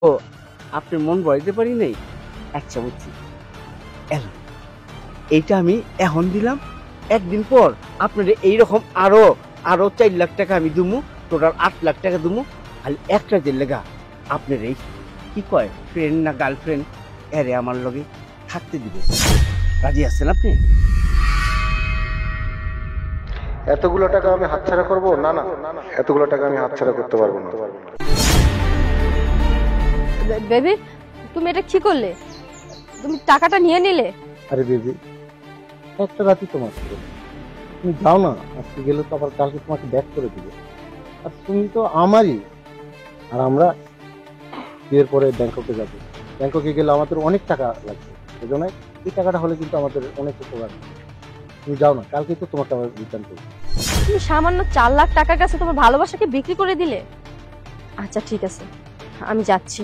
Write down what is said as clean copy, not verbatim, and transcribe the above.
ও আপনি মন বলাইতে পারি নাই। আচ্ছা বুঝছি, এলো এইটা আমি এখন দিলাম, একদিন পর আপনার এইরকম আরো আরো 4 লাখ টাকা আমি দুমু, টোটাল 8 লাখ টাকা দুমু। খালি একটা যে লেগা আপনার এই কি কয় ফ্রেন্ড না গার্লফ্রেন্ড এরে আমার লগে থাকতে দিবে। রাজি আছেন আপনি? এতগুলো টাকা আমি হাতছাড়া করব? না না, এতগুলো টাকা আমি হাতছাড়া করতে পারবো না। বেবি, তুমি এটা কি করলে? তুমি টাকাটা নিয়ে নিলে? আরে বেবি, একটা রাতই তোমার ছিল, তুমি যাও না, আজকে গেলে তো আবার কালকে তোমাকে ব্যাক করে দিবে। আর তুমি তো আমারই। আর আমরা বিয়ের পরে ব্যাংককে যাবো, ব্যাংককে গেলে আমাদের অনেক টাকা লাগবে, সেজন্য এই টাকাটা হলে কিন্তু আমাদের অনেক উপকার হবে। তুমি যাও না, কালকে তো তোমাকে আবার রিটার্ন করবো। তুমি সামান্য 4 লাখ টাকার কাছে তোমার ভালোবাসাকে বিক্রি করে দিলে? আচ্ছা ঠিক আছে, আমি যাচ্ছি।